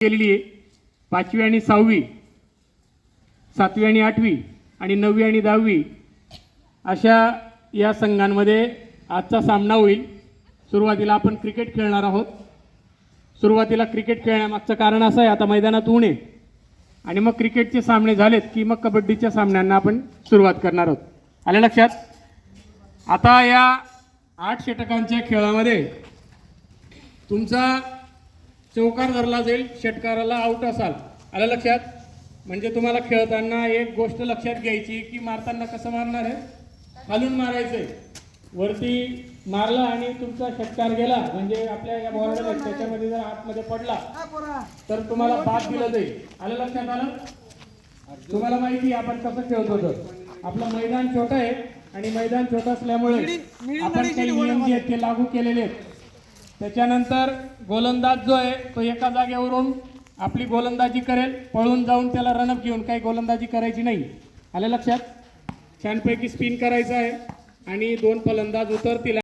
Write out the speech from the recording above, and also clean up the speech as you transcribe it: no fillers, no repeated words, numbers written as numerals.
केलेली आहे। 5वी आणि 6वी, 7वी आणि 8वी आणि 9वी आणि 10वी अशा या संघांमध्ये आजचा सामना होईल। सुरुवातीला आपण क्रिकेट खेळणार आहोत। सुरुवातीला क्रिकेट खेळण्यामागचं कारण असं आहे, आता मैदानात ऊन आहे आणि मग क्रिकेटचे सामने झालेत की मग कबड्डीच्या सामन्यांना आपण सुरुवात करणार आहोत। आलं लक्षात? आता या 8 षटकांच्या खेळामध्ये तुमचा चौकार धरला जाईल, षटकाराला आउट असाल। आलं लक्षात? म्हणजे तुम्हाला खेळताना एक गोष्ट लक्षात घ्यायची की मारताना कसं मारणार आहे, खालून मारायचंय। वरती मारला आणि तुमचा षटकार गेला म्हणजे आपल्या या बॉर्डर त्याच्यामध्ये जर आतमध्ये पडला तर तुम्हाला बाद दिलं जाईल। आलं लक्षात? आलं? तुम्हाला माहिती आपण कसं खेळत होतो। आपलं मैदान छोटं आहे आणि मैदान छोटं असल्यामुळे आपण काही नियम जे आहेत ते लागू केलेले आहेत। त्याच्यानंतर गोलंदाज जो आहे तो एका जागेवरून आपली गोलंदाजी करेल, पळून जाऊन त्याला रनअप घेऊन काही गोलंदाजी करायची नाही। आलं लक्षात? छानपैकी स्पिन करायचं आहे आणि 2 फलंदाज उतरतील।